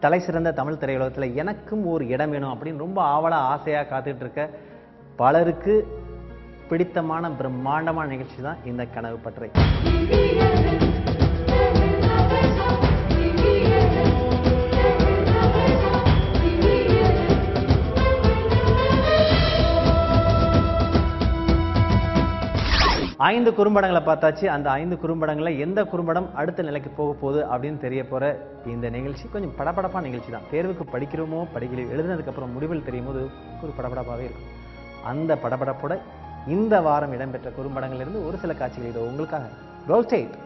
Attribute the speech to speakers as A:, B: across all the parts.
A: தலை சிறந்த தமிழ் திரையுலகத்தில் எனக்கும் ஒரு இடம் வேணும் அப்படின்னு ரொம்ப ஆவலாக ஆசையாக காத்துட்டு இருக்க பலருக்கு பிடித்தமான பிரம்மாண்டமான நிகழ்ச்சி தான் இந்த கனவு பற்றை. ஐந்து குறும்படங்களை பார்த்தாச்சு. அந்த 5 குறும்படங்களில் எந்த குறும்படம் அடுத்த நிலைக்கு போக போகுது அப்படின்னு தெரிய போற இந்த நிகழ்ச்சி கொஞ்சம் படபடப்பான நிகழ்ச்சி தான். தேர்வுக்கு படிக்கிறோமோ படிக்கலையோ எழுதுனதுக்கு அப்புறம் முடிவில் தெரியும் போது ஒரு படபடப்பாகவே இருக்கும். அந்த படபடப்போட இந்த வாரம் இடம்பெற்ற குறும்படங்களிலிருந்து ஒரு சில காட்சிகள் இதோ உங்களுக்காக. ரோல் ஸ்டேட்.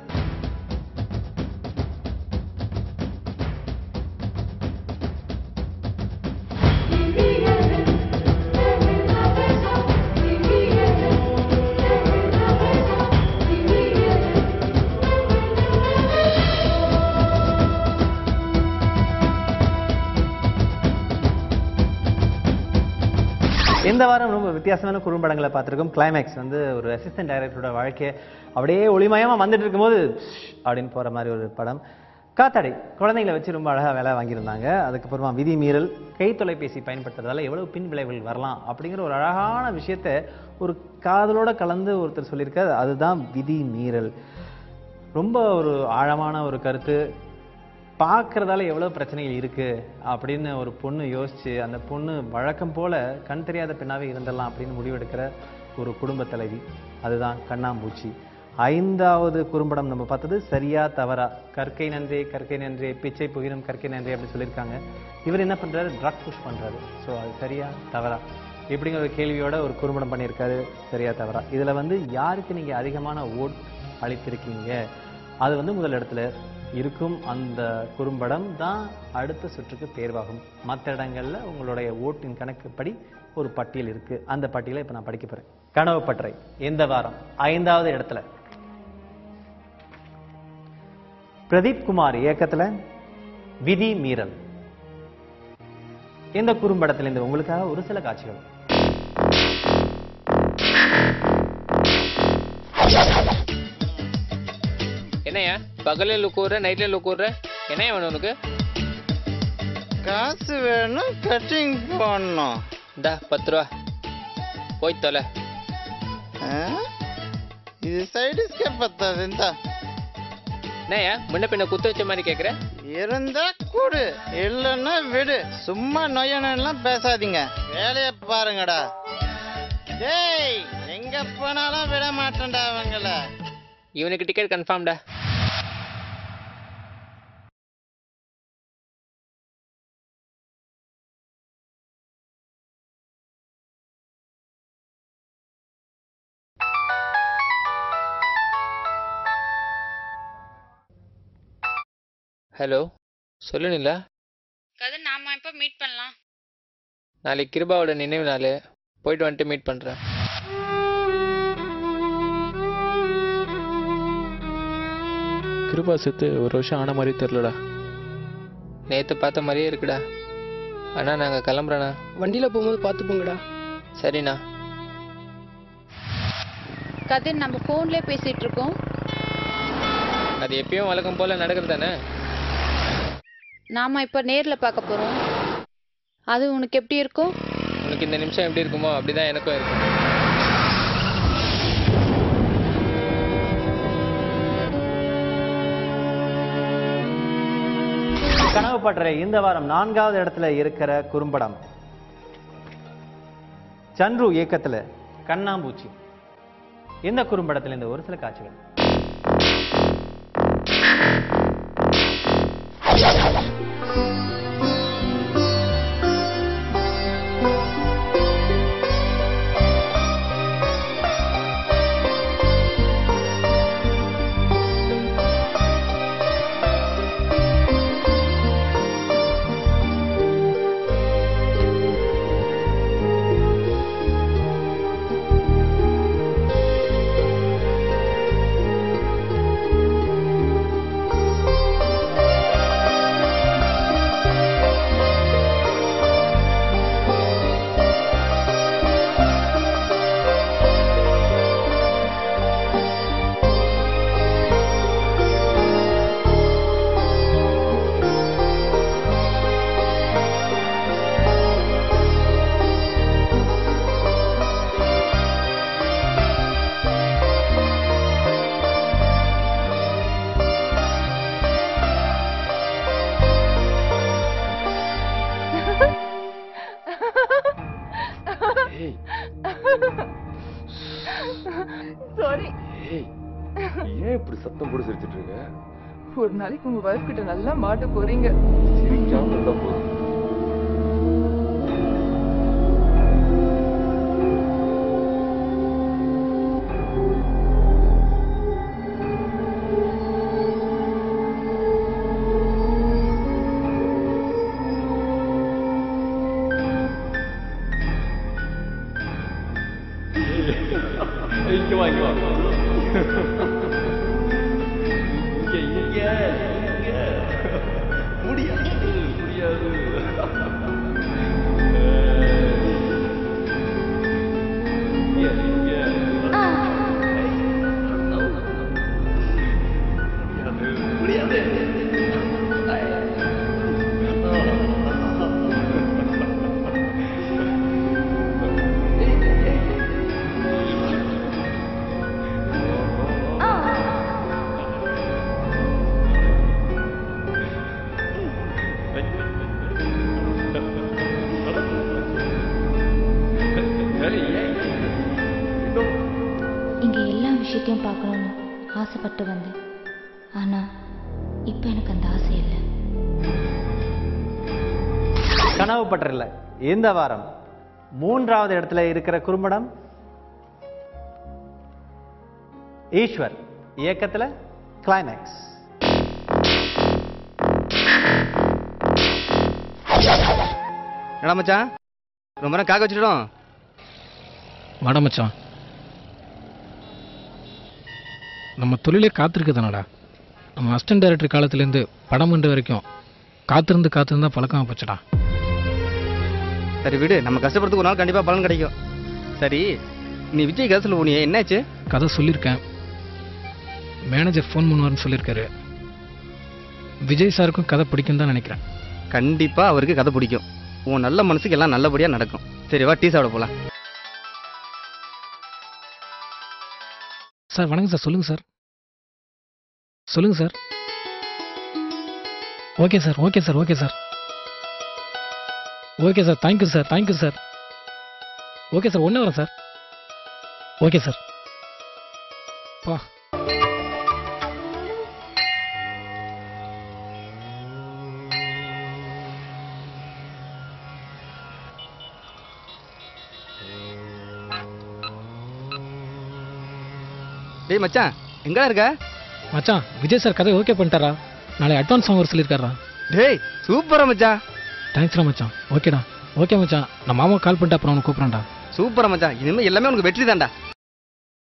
A: இந்த வாரம் ரொம்ப வித்தியாசமான குறும்படங்களை பார்த்துருக்கோம். கிளைமேக்ஸ் வந்து ஒரு அசிஸ்டன்ட் டைரக்டரோட வாழ்க்கையை அப்படியே ஒளிமயமாக வந்துட்டு இருக்கும்போது அப்படின்னு போகிற மாதிரி ஒரு படம். காத்தாடி குழந்தைங்களை வச்சு ரொம்ப அழகாக வேலை வாங்கியிருந்தாங்க. அதுக்கப்புறமா விதி மீறல், கை தொலைபேசி பயன்படுத்துறதால எவ்வளவு பின் விளைவுகள் வரலாம் அப்படிங்கிற ஒரு அழகான விஷயத்த ஒரு காதலோட கலந்து ஒருத்தர் சொல்லியிருக்காரு. அதுதான் விதி மீறல். ரொம்ப ஒரு ஆழமான ஒரு கருத்து. பார்க்கறதால எவ்வளோ பிரச்சனைகள் இருக்குது அப்படின்னு ஒரு பொண்ணு யோசிச்சு அந்த பொண்ணு வழக்கம் போல் கண் தெரியாத பெண்ணாகவே இருந்துடலாம் அப்படின்னு முடிவெடுக்கிற ஒரு குடும்ப தலைவி. அதுதான் கண்ணாம்பூச்சி. 5வது குறும்படம் நம்ம பார்த்தது சரியா தவறா. கற்கை நன்றே கற்கை நன்றே பிச்சை புகினும் கற்கை நன்றே அப்படின்னு சொல்லியிருக்காங்க. இவர் என்ன பண்ணுறாரு, ட்ரக் புஷ் பண்ணுறாரு. ஸோ அது சரியா தவறா இப்படிங்கிற ஒரு கேள்வியோட ஒரு குறும்படம் பண்ணியிருக்காரு. சரியா தவறா இதில் வந்து யாருக்கு நீங்கள் அதிகமான ஓட் அளித்திருக்கீங்க அது வந்து முதல் இடத்துல இருக்கும். அந்த குறும்படம் தான் அடுத்த சுற்றுக்கு தேர்வாகும். மற்ற இடங்கள்ல உங்களுடைய ஓட்டின் கணக்குப்படி ஒரு பட்டியல் இருக்கு. அந்த பட்டியலை இப்ப நான் படிக்க போறேன். கனவு பற்றை இந்த வாரம் 5வது இடத்துல பிரதீப் குமார் இயக்கத்துல விதி மீறல். இந்த குறும்படத்தில் இருந்து உங்களுக்காக ஒரு சில காட்சிகள்.
B: என்னையா பகல்ல லுக்கூற நைட்ல லுக்கூற என்னையா வேணும் உனக்கு?
C: காசு வேணும், கட்டிங் போடணும்.
B: இந்தா 10 ரூபா போய் தொலை.
C: இது சைடிஸ்கே பத்தாது. இந்தா
B: என்னையா முன்ன பின்ன குத்து வச்ச மாதிரி கேட்குற?
C: இருந்தா கூடு, இல்லைன்னா விடு. சும்மா நொய்யனெல்லாம் பேசாதீங்க, வேலையை பாருங்கடா. டேய் எங்க போனாலும் விட மாட்டேன்டா அவங்கள.
B: இவனுக்கு டிக்கெட் கன்ஃபார்ம்டா. ஹலோ சொல்லு நிலா.
D: கதை நாம எப்போ மீட் பண்ணலாம்?
B: நாளைக்கு கிருபாவோட நினைவு நாள், போயிட்டு வந்துட்டு மீட் பண்ணுறேன்.
E: கிருபா செத்து ஒரு வருஷம் ஆன மாதிரி தெரிலடா.
B: நேற்று பார்த்த மாதிரியே இருக்குடா. அண்ணா நாங்கள் கிளம்புறேண்ணா.
F: வண்டியில் போகும்போது பார்த்துப்போங்கடா.
B: சரிண்ணா.
D: கதிர், நம்ம ஃபோன்லேயே பேசிட்டு இருக்கோம்.
B: அது எப்பயும் வழக்கம் போல் நடக்கிறது தானே.
D: நாம இப்போ நேரில் பார்க்க போகிறோம். அது உனக்கு எப்படி இருக்கும்?
B: உனக்கு இந்த நிமிஷம் எப்படி இருக்குமோ அப்படிதான் எனக்கும் இருக்கும்.
A: கனவு பற்றை இந்த வாரம் 4வது இடத்துல இருக்கிற குறும்படம் சந்துரு இயக்கத்துல கண்ணாம்பூச்சி. இந்த குறும்படத்தில் இந்த ஒரு சில காட்சிகள்.
G: சாரி.
H: ஏன் இப்படி சத்தம் போட்டு சிரிச்சிட்டு இருக்க?
G: ஒரு நாளைக்கு உங்க வைஃப் கிட்ட நல்லா மாட்ட போறீங்க.
H: சிரிக்காம இருந்தா போதும். இங்க வா இங்க வா. முடியாது முடியாது. முடியாது.
I: இங்க எல்லா விஷயத்தையும் பார்க்கணும்னு ஆசைப்பட்டு வந்தேன். ஆனா இப்ப எனக்கு அந்த ஆசை இல்லை.
A: கனவு பற்றல இந்த வாரம் 3வது இடத்துல இருக்கிற குறும்படம் ஈஸ்வர் இயக்கத்துல கிளைமேக்ஸ்.
J: என்னடா மச்சான், ரொம்ப நேரம் காக்க வச்சுட்டோம்.
K: வாடா மச்சான், நம்ம தொழிலே காத்திருக்கு தானடா. நம்ம அசிஸ்டன்ட் டைரக்டர் காலத்துலேருந்து படம் பண்ணுற வரைக்கும் காத்திருந்து தான் பழக்கமாக போச்சுடா.
J: சரி விடு, நம்ம கஷ்டப்படுறதுக்கு ஒரு நாள் கண்டிப்பாக பலன் கிடைக்கும். சரி, நீ விஜய் கதை சொல்ல போனியே, என்னாச்சு?
K: கதை சொல்லியிருக்கேன், மேனேஜர் ஃபோன் பண்ணுவார்னு சொல்லியிருக்காரு. விஜய் சாருக்கும் கதை பிடிக்கும் தான் நினைக்கிறேன்.
J: கண்டிப்பாக அவருக்கு கதை பிடிக்கும். உன் நல்ல மனசுக்கு எல்லாம் நல்லபடியாக நடக்கும். சரி வா, டீ சாப்பிட போகலாம்.
K: சார் வணக்கம் சார். சொல்லுங்கள் சார். சொல்லுங்கள் sir. Okay sir okay sir okay sir okay sir. Thank you sir thank you sir. Okay sir, ஒன்று வரேன் சார். Okay sir. பா
J: டேய் மச்சான், எங்கடா இருக்க?
K: மச்சான், விஜய் சார் கதை ஓகே பண்ணிட்டாரா? நாளை அட்வான்ஸ் வாங்க சொல்லியிருக்காரா?
J: டேய் சூப்பரா மச்சான்.
K: தேங்க்ஸ்டா மச்சான். ஓகேடா. ஓகே மச்சான், நான் மாமா கால் பண்ணிட்டு அப்புறம் உனக்கு கூப்பிட்றேன்டா.
J: சூப்பரா மச்சான், இனிமேல் எல்லாமே உனக்கு வெற்றி தான்டா.